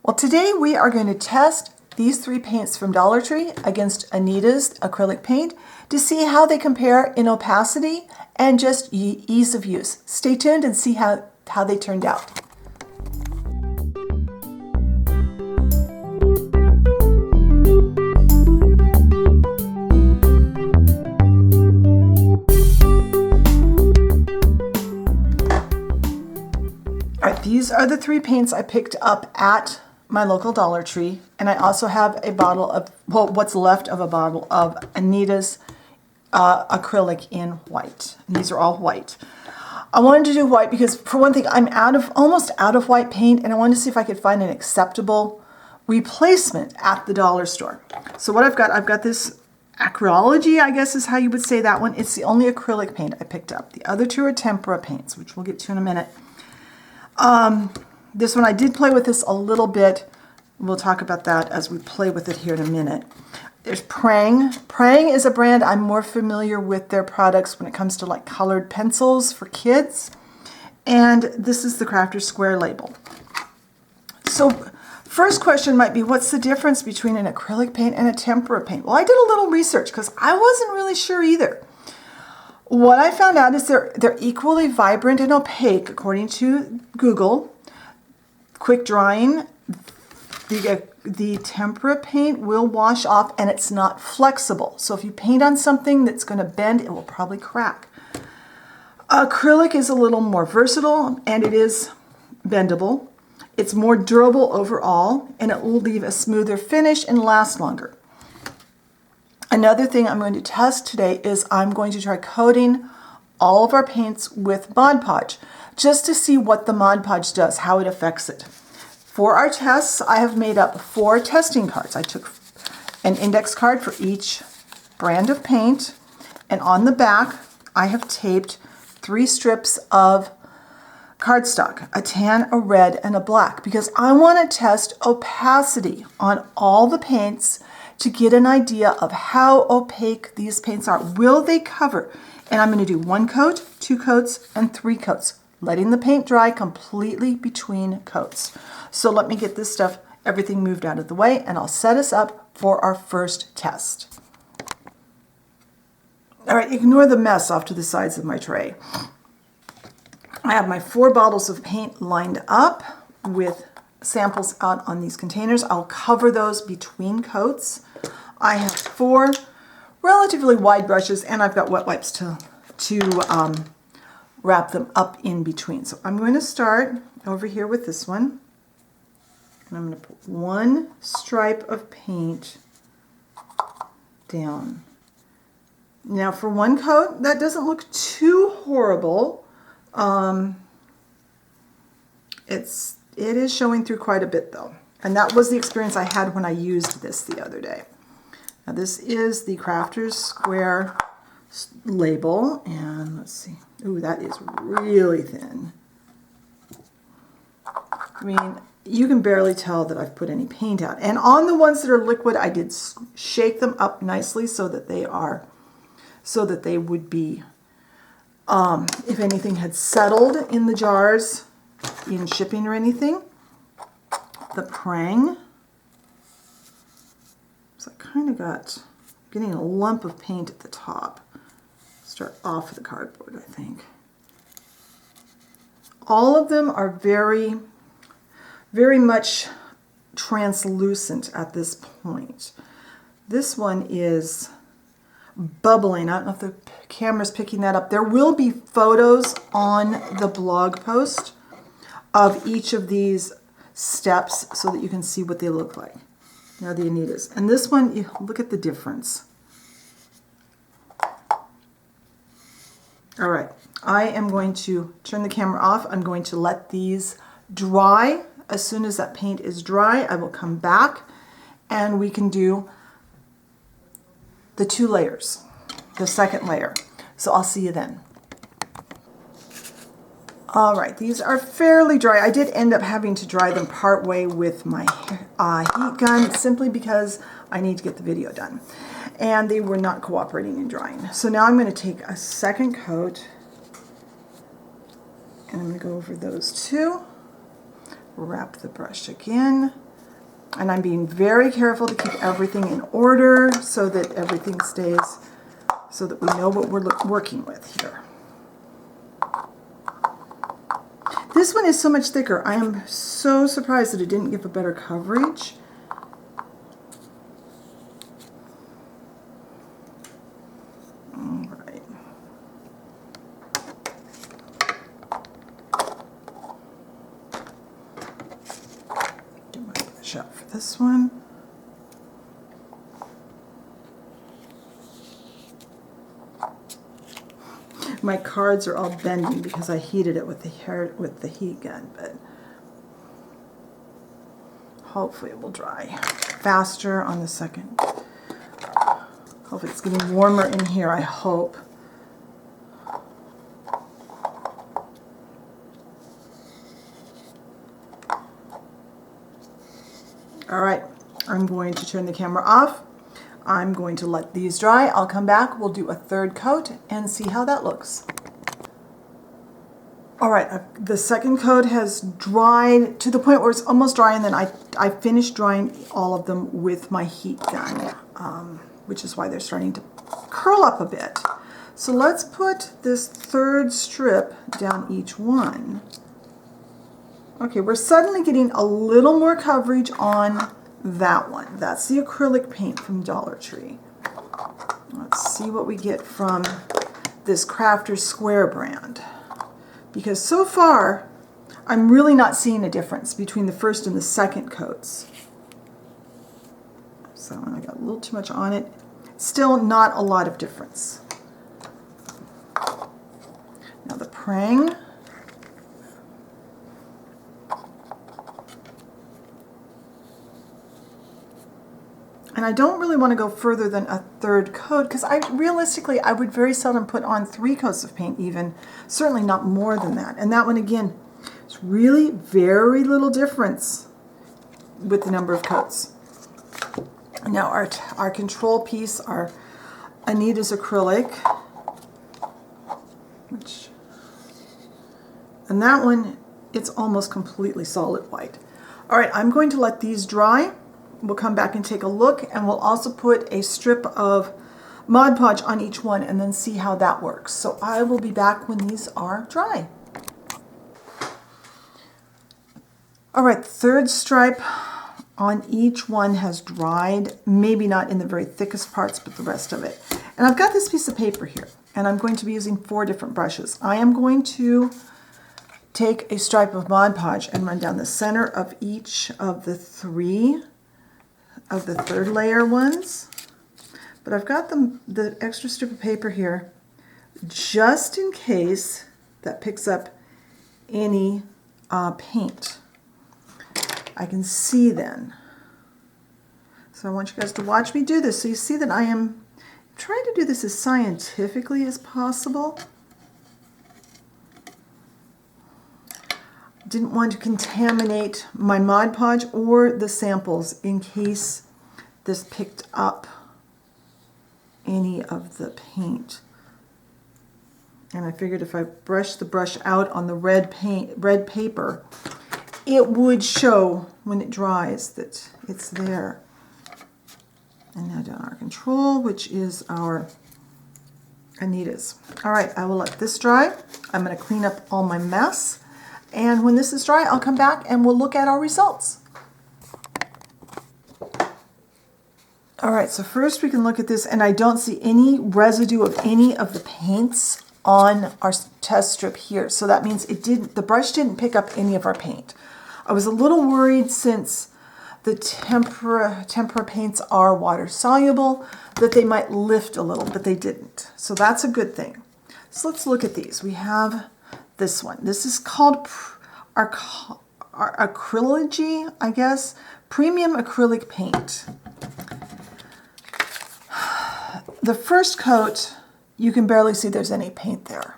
Well, today we are going to test these 3 paints from Dollar Tree against Anita's acrylic paint to see how they compare in opacity and just ease of use. Stay tuned and see how they turned out. All right, these are the 3 paints I picked up at my local Dollar Tree, and I also have a bottle of, well, what's left of a bottle of Anita's acrylic in white. And these are all white. I wanted to do white because, for one thing, I'm almost out of white paint, and I wanted to see if I could find an acceptable replacement at the dollar store. So what I've got this Acryology, I guess is how you would say that one. It's the only acrylic paint I picked up. The other 2 are tempera paints, which we'll get to in a minute. This one, I did play with this a little bit. We'll talk about that as we play with it here in a minute. There's Prang. Prang is a brand I'm more familiar with their products when it comes to like colored pencils for kids. And this is the Crafter's Square label. So first question might be, what's the difference between an acrylic paint and a tempera paint? Well, I did a little research because I wasn't really sure either. What I found out is they're equally vibrant and opaque according to Google. Quick drying, the tempera paint will wash off and it's not flexible. So if you paint on something that's going to bend, it will probably crack. Acrylic is a little more versatile and it is bendable. It's more durable overall and it will leave a smoother finish and last longer. Another thing I'm going to test today is I'm going to try coating all of our paints with Mod Podge just to see what the Mod Podge does, how it affects it. For our tests, I have made up 4 testing cards. I took an index card for each brand of paint, and on the back, I have taped 3 strips of cardstock, a tan, a red, and a black, because I want to test opacity on all the paints to get an idea of how opaque these paints are. Will they cover? And I'm going to do 1 coat, 2 coats, and 3 coats, letting the paint dry completely between coats. So let me get this stuff, everything moved out of the way, and I'll set us up for our first test. All right, ignore the mess off to the sides of my tray. I have my 4 bottles of paint lined up with samples out on these containers. I'll cover those between coats. I have 4 relatively wide brushes, and I've got wet wipes to wrap them up in between. So I'm going to start over here with this one. And I'm going to put 1 stripe of paint down. Now for 1 coat, that doesn't look too horrible. It is showing through quite a bit though. And that was the experience I had when I used this the other day. Now this is the Crafter's Square label, and let's see. Ooh, that is really thin. I mean, you can barely tell that I've put any paint out. And on the ones that are liquid, I did shake them up nicely so that they would be, if anything had settled in the jars in shipping or anything. The Prang. So I kind of getting a lump of paint at the top. Start off the cardboard, I think. All of them are very, very much translucent at this point. This one is bubbling. I don't know if the camera's picking that up. There will be photos on the blog post of each of these steps so that you can see what they look like. Now the Anita's. And this one, you look at the difference. All right, I am going to turn the camera off. I'm going to let these dry. As soon as that paint is dry, I will come back and we can do the 2 layers, the second layer. So I'll see you then. All right, these are fairly dry. I did end up having to dry them part way with my heat gun simply because I need to get the video done. And they were not cooperating in drying. So now I'm going to take a second coat and I'm going to go over those 2. Wrap the brush again. And I'm being very careful to keep everything in order so that everything stays, so that we know what we're working with here. This one is so much thicker. I am so surprised that it didn't give a better coverage. All right. Get my brush out for this one. My cards are all bending because I heated it with the heat gun, but hopefully it will dry faster on the second. Hopefully it's getting warmer in here, I hope. All right, I'm going to turn the camera off. I'm going to let these dry. I'll come back, we'll do a third coat and see how that looks. All right, the second coat has dried to the point where it's almost dry, and then I finished drying all of them with my heat gun, which is why they're starting to curl up a bit. So let's put this third strip down each one. Okay, we're suddenly getting a little more coverage on that one. That's the acrylic paint from Dollar Tree. Let's see what we get from this Crafter's Square brand. Because so far, I'm really not seeing a difference between the first and the second coats. So I got a little too much on it. Still not a lot of difference. Now the Prang. And I don't really want to go further than a third coat because realistically I would very seldom put on 3 coats of paint even, certainly not more than that. And that one again, it's really very little difference with the number of coats. Now our control piece, our Anita's acrylic, and that one, it's almost completely solid white. All right, I'm going to let these dry. We'll come back and take a look, and we'll also put a strip of Mod Podge on each one and then see how that works. So I will be back when these are dry. All right, the third stripe on each one has dried, maybe not in the very thickest parts, but the rest of it. And I've got this piece of paper here, and I'm going to be using 4 different brushes. I am going to take a stripe of Mod Podge and run down the center of each of the 3 of the third layer ones, but I've got the extra strip of paper here just in case that picks up any paint. I can see then. So I want you guys to watch me do this so you see that I am trying to do this as scientifically as possible. Didn't want to contaminate my Mod Podge or the samples in case this picked up any of the paint. And I figured if I brush the brush out on the red paper, it would show when it dries that it's there. And now down our control, which is our Anita's. All right, I will let this dry. I'm going to clean up all my mess. And when this is dry, I'll come back and we'll look at our results. All right, so first we can look at this, and I don't see any residue of any of the paints on our test strip here. So that means the brush didn't pick up any of our paint. I was a little worried since the tempera paints are water soluble that they might lift a little, but they didn't. So that's a good thing. So let's look at these. We have this one. This is called our Acrylogy, I guess, Premium Acrylic Paint. The first coat, you can barely see there's any paint there.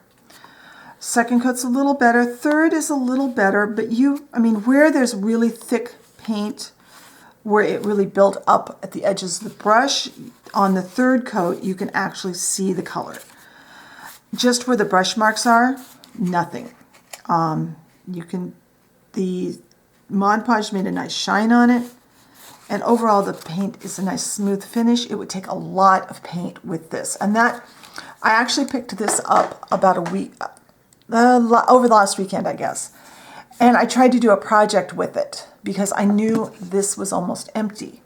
Second coat's a little better. Third is a little better, but where there's really thick paint, where it really built up at the edges of the brush, on the third coat, you can actually see the color. Just where the brush marks are, nothing. The Mod Podge made a nice shine on it, And overall, the paint is a nice smooth finish. It would take a lot of paint with this. And that, I actually picked this up about a week, over the last weekend, I guess. And I tried to do a project with it because I knew this was almost empty.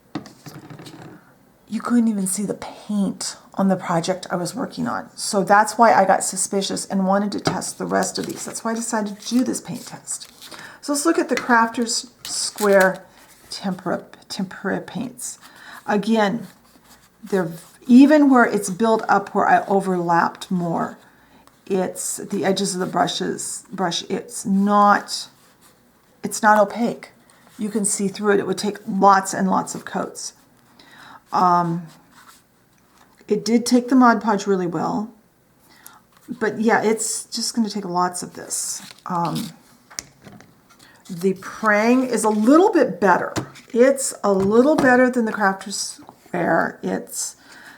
You couldn't even see the paint on the project I was working on. So that's why I got suspicious and wanted to test the rest of these. That's why I decided to do this paint test. So let's look at the Crafters Square Tempera paints. Again, they're even where it's built up where I overlapped more. It's the edges of the brush, it's not opaque. You can see through it. It would take lots and lots of coats. It did take the Mod Podge really well, but yeah, it's just going to take lots of this. The Prang is a little bit better. It's a little better than the Crafters Square.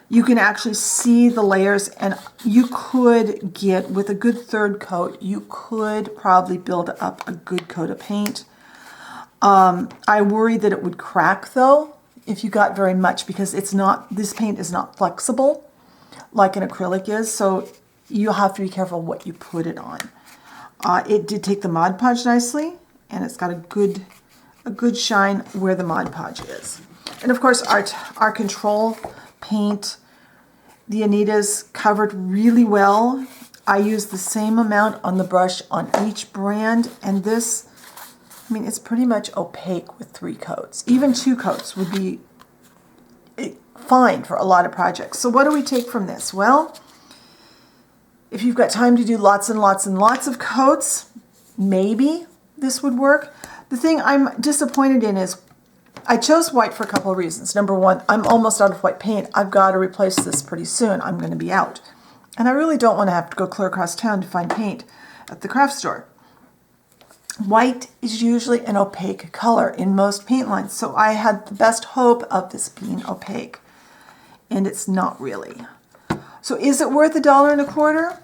You can actually see the layers, and you could get, with a good third coat, you could probably build up a good coat of paint. I worry that it would crack though if you got very much, because this paint is not flexible like an acrylic is, so you'll have to be careful what you put it on. It did take the Mod Podge nicely, and it's got a good shine where the Mod Podge is. And of course our control paint, the Anita's covered really well. I used the same amount on the brush on each brand, and this, I mean, it's pretty much opaque with 3 coats. Even 2 coats would be fine for a lot of projects. So what do we take from this? Well, if you've got time to do lots and lots and lots of coats, maybe this would work. The thing I'm disappointed in is I chose white for a couple of reasons. Number one, I'm almost out of white paint. I've got to replace this pretty soon. I'm going to be out. And I really don't want to have to go clear across town to find paint at the craft store. White is usually an opaque color in most paint lines, so I had the best hope of this being opaque, and it's not really. So is it worth $1.25?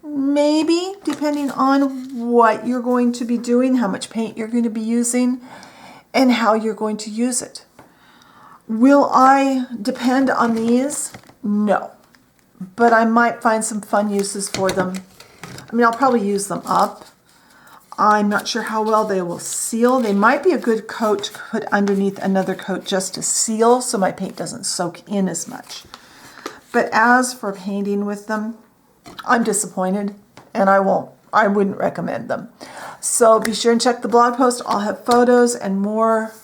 Maybe, depending on what you're going to be doing, how much paint you're going to be using, and how you're going to use it. Will I depend on these? No, but I might find some fun uses for them. I mean, I'll probably use them up. I'm not sure how well they will seal. They might be a good coat to put underneath another coat just to seal so my paint doesn't soak in as much. But as for painting with them, I'm disappointed, and I wouldn't recommend them. So be sure and check the blog post. I'll have photos and more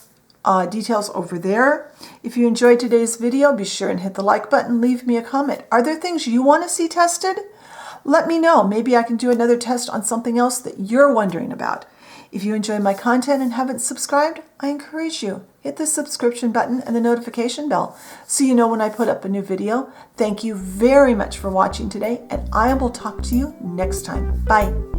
details over there. If you enjoyed today's video, be sure and hit the like button, leave me a comment. Are there things you want to see tested? Let me know. Maybe I can do another test on something else that you're wondering about. If you enjoy my content and haven't subscribed, I encourage you. Hit the subscription button and the notification bell so you know when I put up a new video. Thank you very much for watching today, and I will talk to you next time. Bye.